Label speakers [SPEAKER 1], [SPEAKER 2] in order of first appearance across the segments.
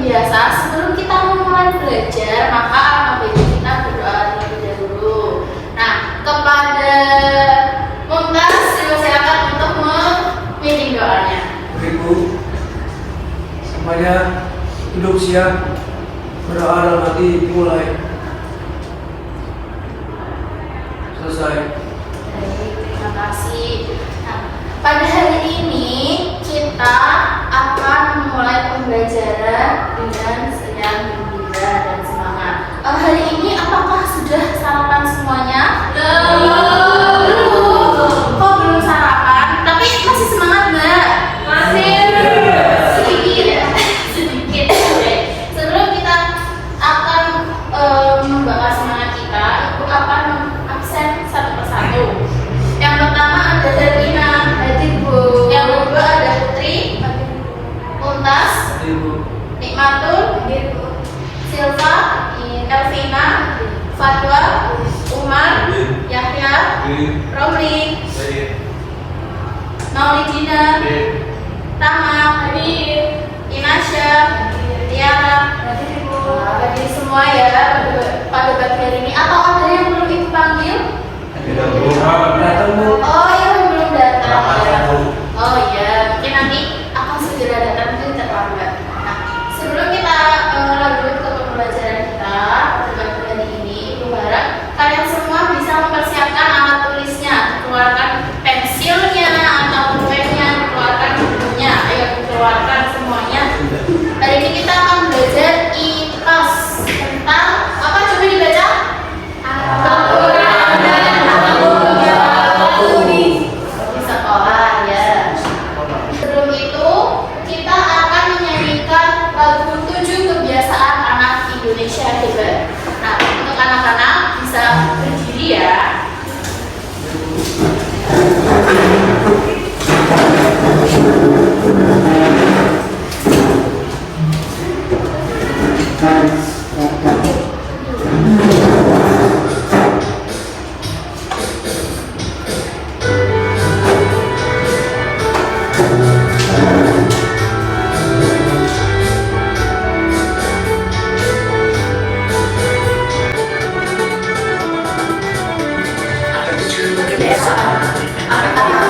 [SPEAKER 1] biasa, sebelum kita memulai belajar, maka alangkah baiknya kita berdoa terlebih dahulu. Nah, kepada Mumtaz silakan untuk memimpin doanya.
[SPEAKER 2] Ibu, semuanya duduk siap, berdoa dalam hati dimulai. Selesai.
[SPEAKER 1] Baik, terima kasih. Nah, pada hari ini kita akan memulai pembelajaran dengan sedang gembira dan semangat. Hari ini apakah sudah sarapan semuanya? Belum. Kok belum sarapan? Tapi masih semangat nggak? Masih. Sedikit ya? Sedikit. Oke. Sebelum kita akan membakar semangat kita, Ibu akan absen satu persatu. Yang pertama ada Herlina, hadir Bu. Yang kedua ada Putri, Mumtaz, Nikmatul, Silva, Elvina, Fatwa, Umar, Yahya, Romli, Maulidina, Tama, Inasya, Tiara, hadir semua ya pada pagi hari ini. Atau ada yang belum Ibu panggil? Oh iya, belum datang ya. Oh iya, mungkin nanti akan segera datang, mungkin terlambat. Nah, sebelum kita lanjut ke pembelajaran kita pada pagi hari ini, Ibu harap kalian semua bisa mempersiapkan alat tulisnya, keluarkan pensilnya atau pulpennya, keluarkan bukunya, ayo keluarkan semuanya. Hari ini kita akan belajar IPAS tentang apa, coba dibaca? Di sekolah ya. Sebelum itu kita akan menyanyikan lagu 7 kebiasaan anak Indonesia hebat. Nah, untuk anak-anak bisa berdiri ya.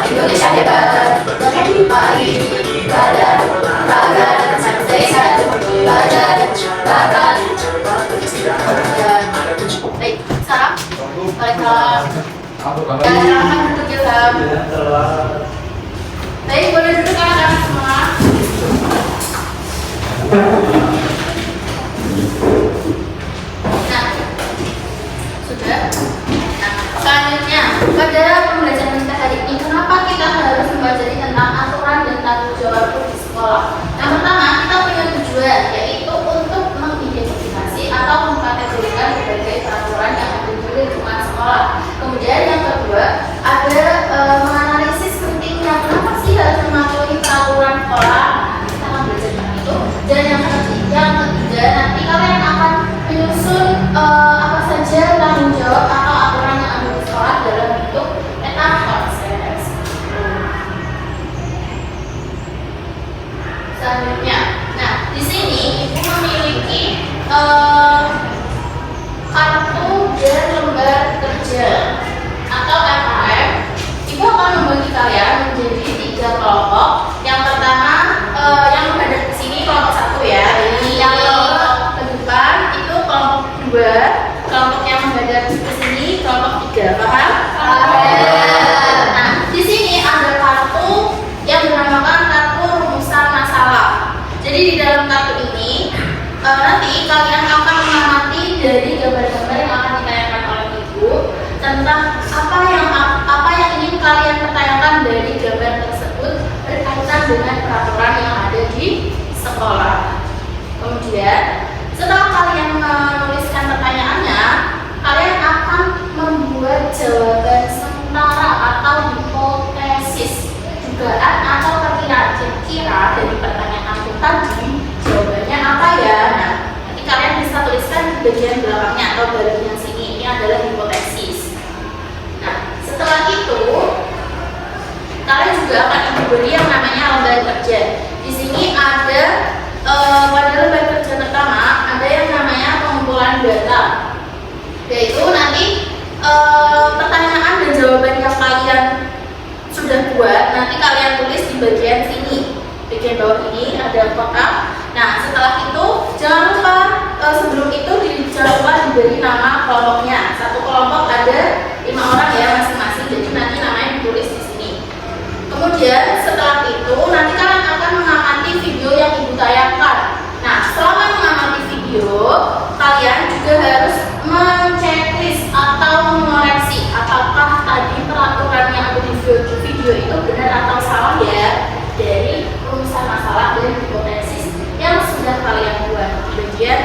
[SPEAKER 1] Indonesia hebat, pagi, badan, raga, sehat, badan, bahkan. Baik, salam. Waalaikumsalam. Silakan duduk Ilham. Baik, boleh duduk anak-anak semua. Nah, sudah. Nah, selanjutnya pada pembelajaran kita hari ini, kenapa kita harus mempelajari tentang aturan dan tanggung jawab di sekolah? Yang pertama, kita punya tujuan, yaitu untuk mengidentifikasi atau mengkategorikan berbagai peraturan yang ada di lingkungan sekolah. Kemudian yang kedua, ada menganalisis pentingnya kenapa sih harus mematuhi peraturan sekolah. Kita akan belajar tentang itu. Dan yang ketiga, nanti kalian akan menyusun apa saja tanggung jawab atau aturan yang ada di sekolah dalam bentuk peta konsep. Selanjutnya, nah di sini Ibu memiliki kartu dan lembar kerja atau FKM. Ibu akan membagi kalian menjadi 3 kelompok. Yang pertama yang menghadap ke sini kelompok 1 ya. Yang kelompok ke depan itu kelompok 2. Kelompok yang menghadap ke sini kelompok 3. Paham? Nah, di sini ada kartu yang dinamakan kartu rumusan masalah. Jadi di dalam kartu ini nanti kalian akan mengamati dari gambar-gambar yang akan ditanyakan oleh Ibu tentang apa yang ingin kalian pertanyakan dari gambar tersebut berkaitan dengan peraturan yang ada di sekolah. Kemudian setelah kalian menuliskan pertanyaannya, kalian akan membuat jawaban sementara atau hipotesis, dugaan atau kira-kira dari pertanyaan itu tadi jawabannya apa ya. Nah, nanti kalian bisa tuliskan di bagian belakangnya atau bagian sini. Ini adalah hipotesis. Nah, setelah itu kalian juga akan diberi yang namanya lembar kerja. Di sini ada pada lembar kerja pengumpulkan data, yaitu nanti pertanyaan dan jawaban yang kalian sudah buat nanti kalian tulis di bagian sini, bagian bawah ini ada kotak. Nah setelah itu jangan lupa sebelum itu jangan lupa diberi nama kelompoknya. Satu kelompok ada 5 orang ya masing-masing, jadi nanti namanya ditulis di sini. Kemudian setelah itu nanti kalian akan mengamati video yang ibu tayangkan. Nah selama mengamati video kalian juga harus menceklis atau mengoreksi apakah tadi peraturan yang ada di video itu benar atau salah ya, dari rumusan masalah dan hipotesis yang sudah kalian buat di bagian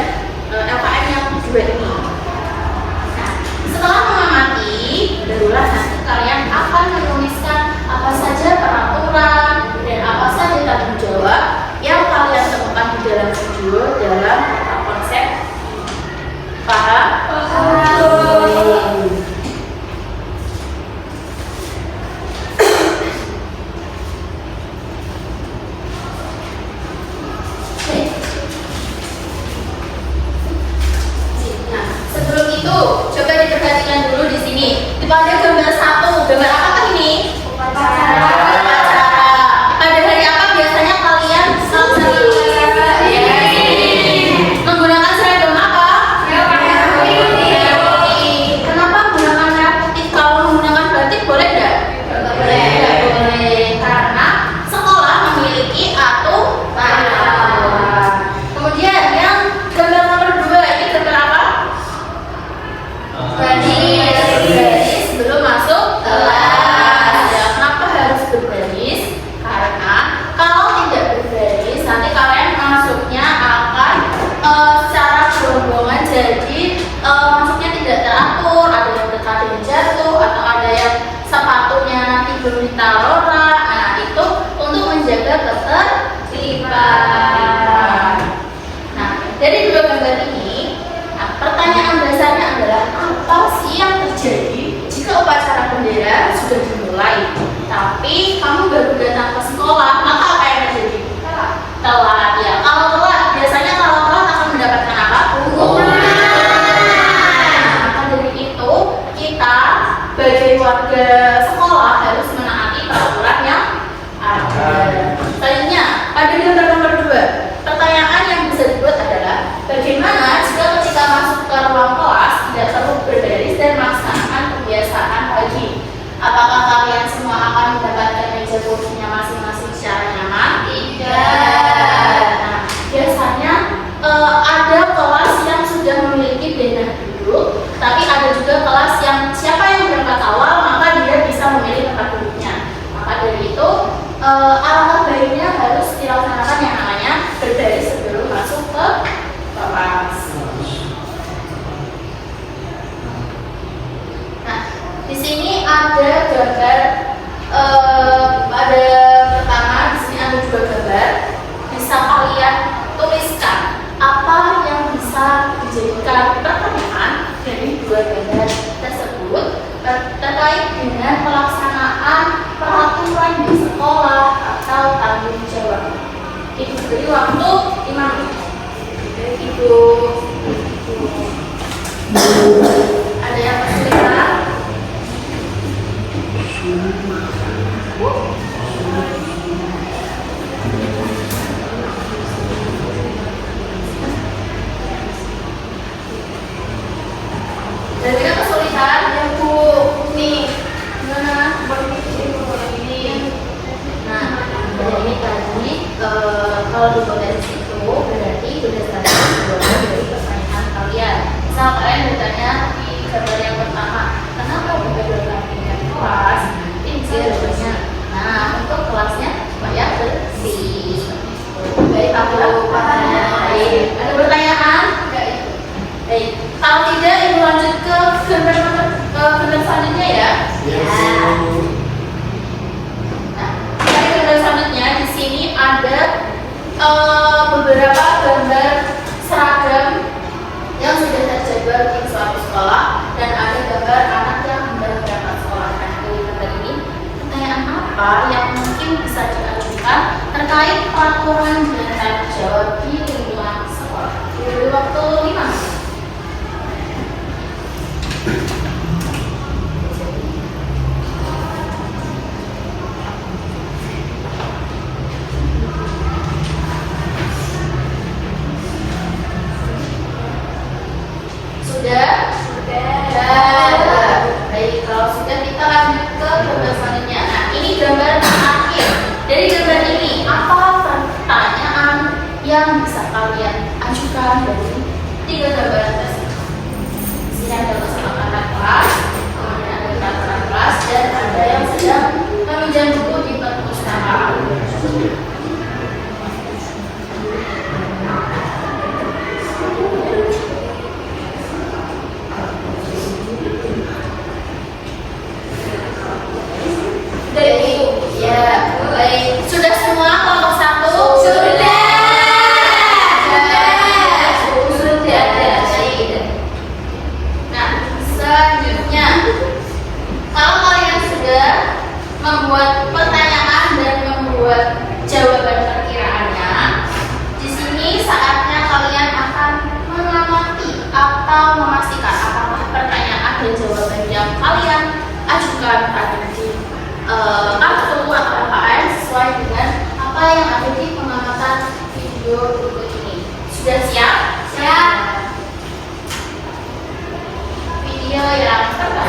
[SPEAKER 1] LKM yang kedua ini. Nah, setelah mengamati, barulah nanti kalian akan menuliskan apa saja peraturan dan apa saja tanggung jawab yang kalian temukan di dalam video dalam kata konsep. Paham? Sebelum itu, coba diperhatikan dulu di sini. Pada gambar 1, gambar apa ini? Upacara. Pada hari apa biasanya kalian menggunakan seragam apa? Merah putih. Kenapa menggunakan merah putih? Kalau menggunakan batik boleh nggak? Boleh. Karena sekolah memiliki aturan. Kemudian yang gambar nomor 2 ini gambar apa? Baris sebelum masuk kelas. Ya, kenapa harus berbaris? Karena kalau tidak berbaris nanti kalian masuknya akan secara gerombongan, jadi masuknya tidak teratur, ada yang terkadang jatuh atau ada yang sepatunya nanti belum ditaruh rak. Nah itu untuk menjaga ketertiban. Nah dari 2 gambar ini, pertanyaan dasarnya adalah apa sih yang terjadi jika upacara bendera sudah dimulai, tapi kamu baru datang ke sekolah, maka apa yang terjadi? Telat ya. Kalau telat, biasanya kalau telat akan mendapatkan apa? Hukuman. Maka dari itu kita sebagai warga sekolah harus menaati peraturan yang ada. Selanjutnya, pada gambar nomor 2, pertanyaan yang bisa dibuat adalah bagaimana jika ketika masuk ke ruang kelas tidak perlu berbaris dan melaksanakan kebiasaan pagi? Apakah kalian semua akan mendapatkan meja kursinya masing-masing secara nyaman? Tidak. Nah, biasanya ada kelas yang sudah memiliki benda duduk, tapi ada juga kelas yang siapa yang berangkat awal maka dia bisa memilih tempat duduknya. Maka dari itu alangkah baiknya harus dilaksanakan yang namanya berbaris sebelum masuk ke kelas. Nah, di sini ada gambar pada pertama di sini ada 2 gambar. Bisa kalian tuliskan apa yang bisa dijadikan pertanyaan dari 2 gambar tersebut terkait dengan pelaksanaan peraturan di sekolah atau tanggung jawab. Ibu beri waktu 5 menit. Ibu ada yang kesulitan? Dan kita kesulitan ya Bu, nih gimana? Ini nah, ini tadi kalau di potensi itu berarti berdasarkan jawaban dari pertanyaan kalian. Misal kalian bertanya di gambar yang pertama, kenapa buka dalam tingkat kelas? Ini bisa jawabannya. Nah, untuk kelasnya supaya bersih. Baik, aku baik. Ada pertanyaan? Baik. Kalau tidak, ibu lanjut ke gambar selanjutnya ya. Nah, dari gambar selanjutnya di sini ada beberapa gambar seragam yang sudah terjadwal di suatu sekolah dan ada gambar anak yang hendak berangkat sekolah. Nah, dari gambar ini pertanyaan apa yang mungkin bisa diajukan terkait peraturan dan tanggung jawab di lingkungan sekolah? Diberi waktu 5 menit. kan ketemu atau LKM sesuai dengan apa yang ada di pengamatan video berikut ini. Sudah siap? Siap. Video yang pertama.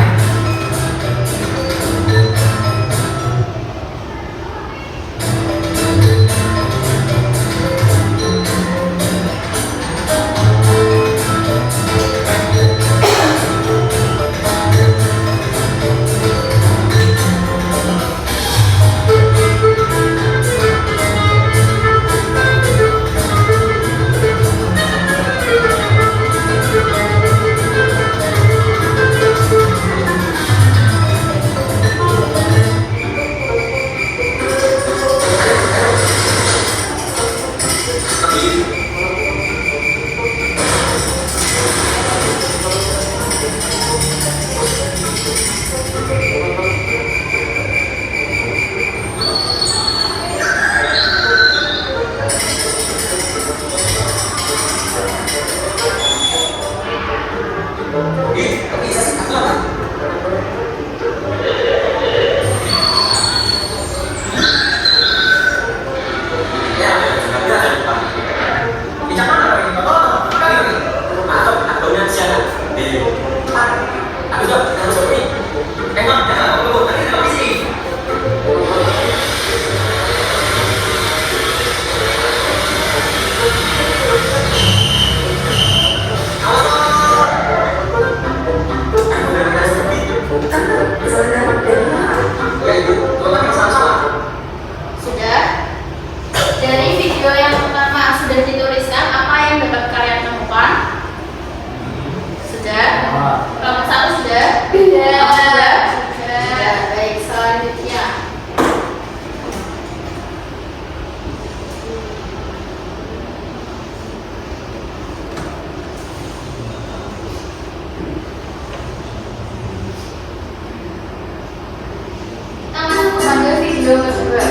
[SPEAKER 1] Video kedua.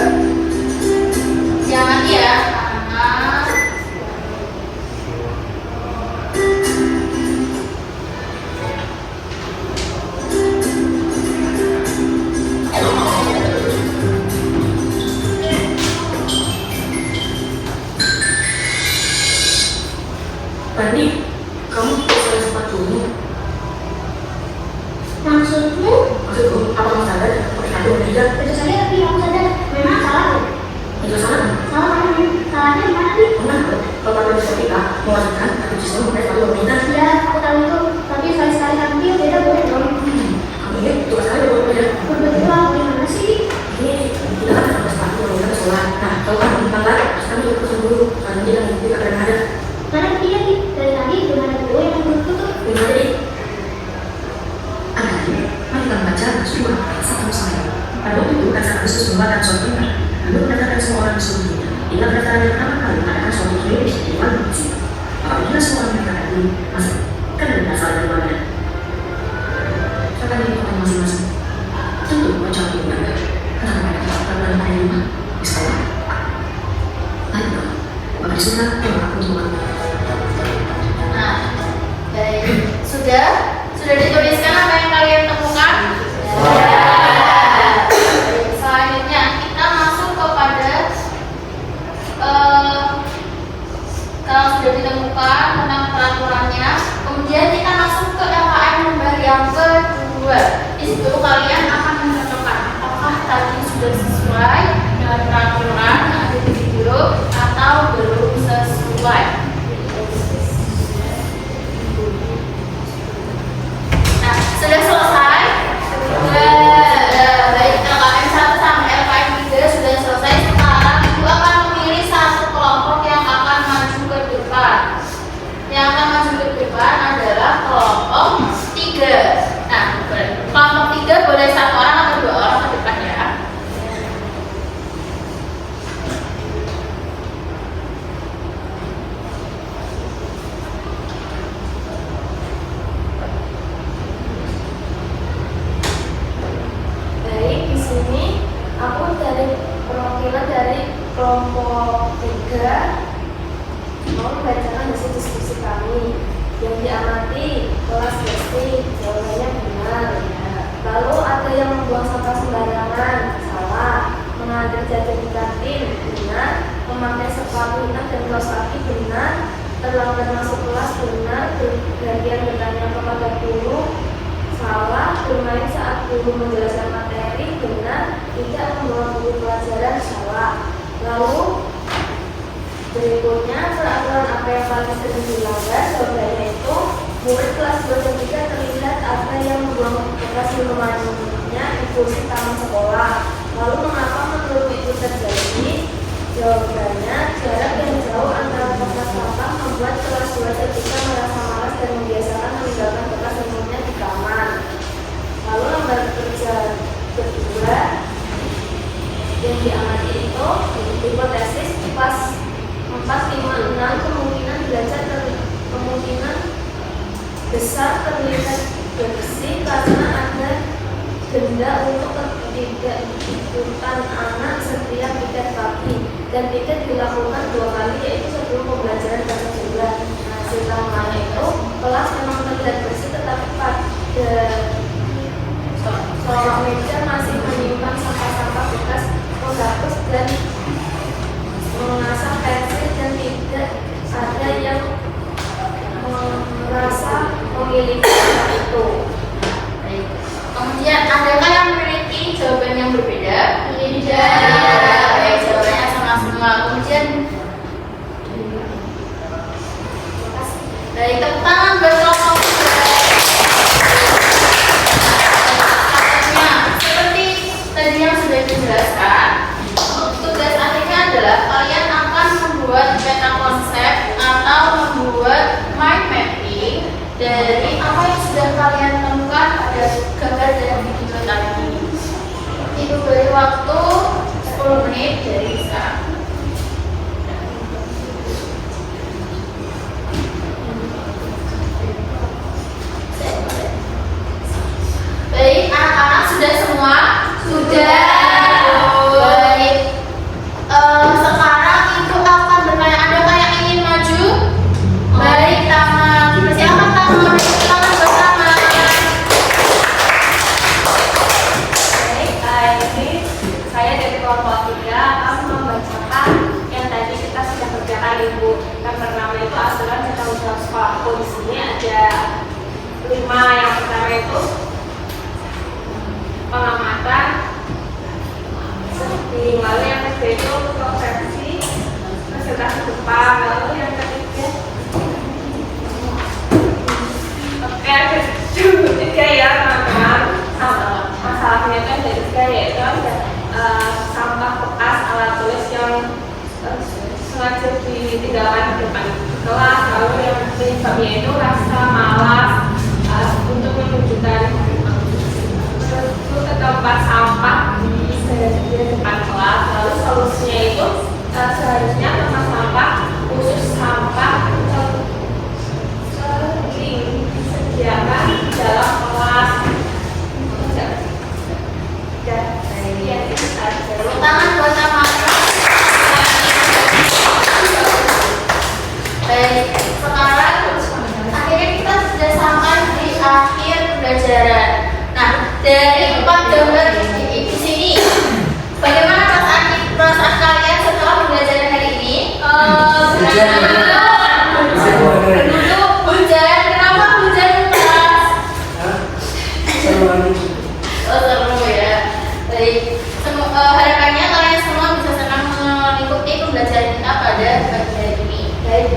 [SPEAKER 1] Jangan ya, anak.
[SPEAKER 3] Tadi kamu pakai sepatumu.
[SPEAKER 1] Maksudmu?
[SPEAKER 3] Maksudku, apa kamu sadar pakai sepatu atau tidak?
[SPEAKER 1] Itu saja tapi kamu sadar. Memang salah ya?
[SPEAKER 3] Itu salah.
[SPEAKER 1] Salah kan? Salahnya di mana sih?
[SPEAKER 3] Benar, kalau pakai setrika mewajibkan atau justru memakai sepatu atau tidak?
[SPEAKER 1] Ya, aku tahu itu. Tapi sekali-sekali kami beda boleh dong.
[SPEAKER 3] Kamu ini tugas kalian buat beda.
[SPEAKER 1] Berbetul, gimana sih?
[SPEAKER 3] Ini kita kan pakai sepatu kalau kita sholat. Nah, kalau kamu melanggar, terus kami ikut dulu. Karena dia lagi tidak ada.
[SPEAKER 1] Mana dia nih? Dari tadi belum ada gue yang bertutup.
[SPEAKER 3] Gimana jadi? Anak-anak, mari kita baca surah satu saya. Pada waktu itu kata Yesus membacakan suatu ayat, lalu mendatangkan semua orang di seluruh dunia. Inilah perkataan yang pertama kali mengadakan suatu klinik di luar manusia. Apabila semua orang mengatakan ini, masa kan ada asal dari mana? Silakan dilakukan masing-masing. Tentu menjawab yang benar. Kenapa mereka melakukan dalam hari lima di sekolah? Ayo dong, maka disuruh yang aku Tuhan.
[SPEAKER 1] Nah, baik. Sudah dituliskan apa yang kalian temukan? Ya. Baik, selanjutnya kita masuk kepada kalau sudah ditemukan tentang peraturannya, kemudian kita masuk ke LKM lembar yang kedua. Di situ kalian akan menentukan apakah tadi sudah sesuai dengan peraturan yang ada di video atau belum sesuai. Nah, sudah selesai. Baik, LKM 1 sampai LKM 3 sudah selesai. Sekarang Ibu akan memilih satu kelompok yang akan maju ke depan. Yang akan maju ke depan adalah kelompok 3. Nah, kelompok 3 boleh 1 orang atau 2 orang ke depan ya.
[SPEAKER 4] Baik, di sini aku dari perwakilan dari kelompok 3 mau membacakan hasil diskusi kami yang diamati kelas SD, jawabannya benar ya. Lalu ada yang membuang sampah sembarangan, salah. Mengambil jajan di kantin benar. Memakai sepatu hitam dan kaos kaki benar. Terlambat masuk kelas benar. Bergantian bertanya kepada guru salah. Bermain saat guru menjelaskan materi benar. Tidak membawa buku pelajaran salah. Lalu berikutnya peraturan apa yang paling sering dilanggar? Jawabannya itu murid kelas 2 dan 3 terlihat ada yang membuang bekas minumannya di kursi taman sekolah. Lalu mengapa menurut itu terjadi? Jawabannya jarak yang jauh antara bekas sampah membuat kelas 2 dan 3 merasa malas dan membiasakan meninggalkan bekas minumnya di kamar. Lalu lembar kerja kedua yang diamati itu hipotesis pas 4, 5, 6 kemungkinan belajar kemungkinan besar terlihat bersih karena ada denda untuk ketidakikutan anak setiap piket pagi dan piket dilakukan 2 kali yaitu sebelum pembelajaran bahasa Sunda. Nah, hasil tambahannya itu kelas memang terlihat bersih tetapi pada soal meja masih menyimpan sampah-sampah bekas penghapus dan mengasah pensil dan tidak ada yang merasa memiliki hal itu.
[SPEAKER 1] Baik. Kemudian adakah yang memiliki jawaban yang berbeda? Tidak. Baik, jawabannya sama semua. Kemudian baik, tepuk tangan buat kelompok seperti tadi yang sudah dijelaskan. Tugas akhirnya adalah kalian akan membuat peta konsep atau membuat mind mapping dari apa yang sudah kalian temukan pada gambar dan video tadi. Itu beri waktu 10 menit dari sekarang. Baik, anak-anak sudah semua? Sudah. Baik. Sekarang itu akan bertanya, adakah yang ingin maju? Baik, Taman. Silakan Taman. Silakan bersama.
[SPEAKER 4] Baik, ini saya dari kelompok 3 akan membacakan yang tadi kita sudah kerjakan Ibu. Yang pertama itu aturan tentang jam sekolahku. Di sini ada 5. Yang pertama itu pengamatan, lalu yang kedua itu konsepsi, presentasi depan, lalu yang ketiga ketiga ya teman-teman, masalahnya itu yang ketiga yaitu ada sampah bekas alat tulis yang sengaja ditinggalkan di depan kelas. Lalu yang penyebabnya itu rasa malas untuk menunjukkan ke tempat sampah di depan kelas. Lalu solusinya itu seharusnya tempat sampah khusus sampah sering disediakan dalam kelas.
[SPEAKER 1] Tepuk tangan buat Taman. Baik, sekarang akhirnya kita sudah sampai di akhir pembelajaran. Nah, dari 4 gambar di sini, bagaimana perasaan kalian setelah pembelajaran hari ini? Hujan. Kenapa hujan keras? Seru ya. Baik, harapannya kalian semua bisa senang mengikuti pembelajaran kita pada pagi hari ini. Baik.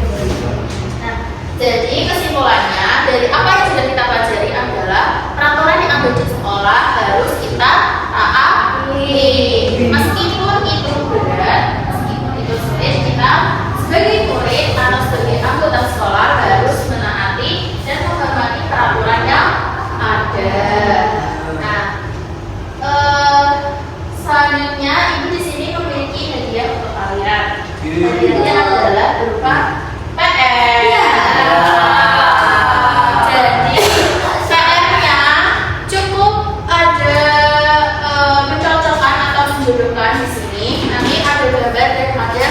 [SPEAKER 1] Nah, jadi kesimpulannya dari apa yang sudah kita pelajari adalah peraturan yang ada di sekolah harus kita taati. Meskipun itu berat, meskipun itu sulit, kita sebagai murid atau sebagai anggota sekolah harus menaati dan menghormati peraturan yang ada. Nah, selanjutnya ibu di sini memiliki hadiah untuk kalian. Hadiahnya adalah berupa PR. Jadi PR-nya cukup ada mencocokkan atau menjodohkan di sini. Nanti ada gambar dan ada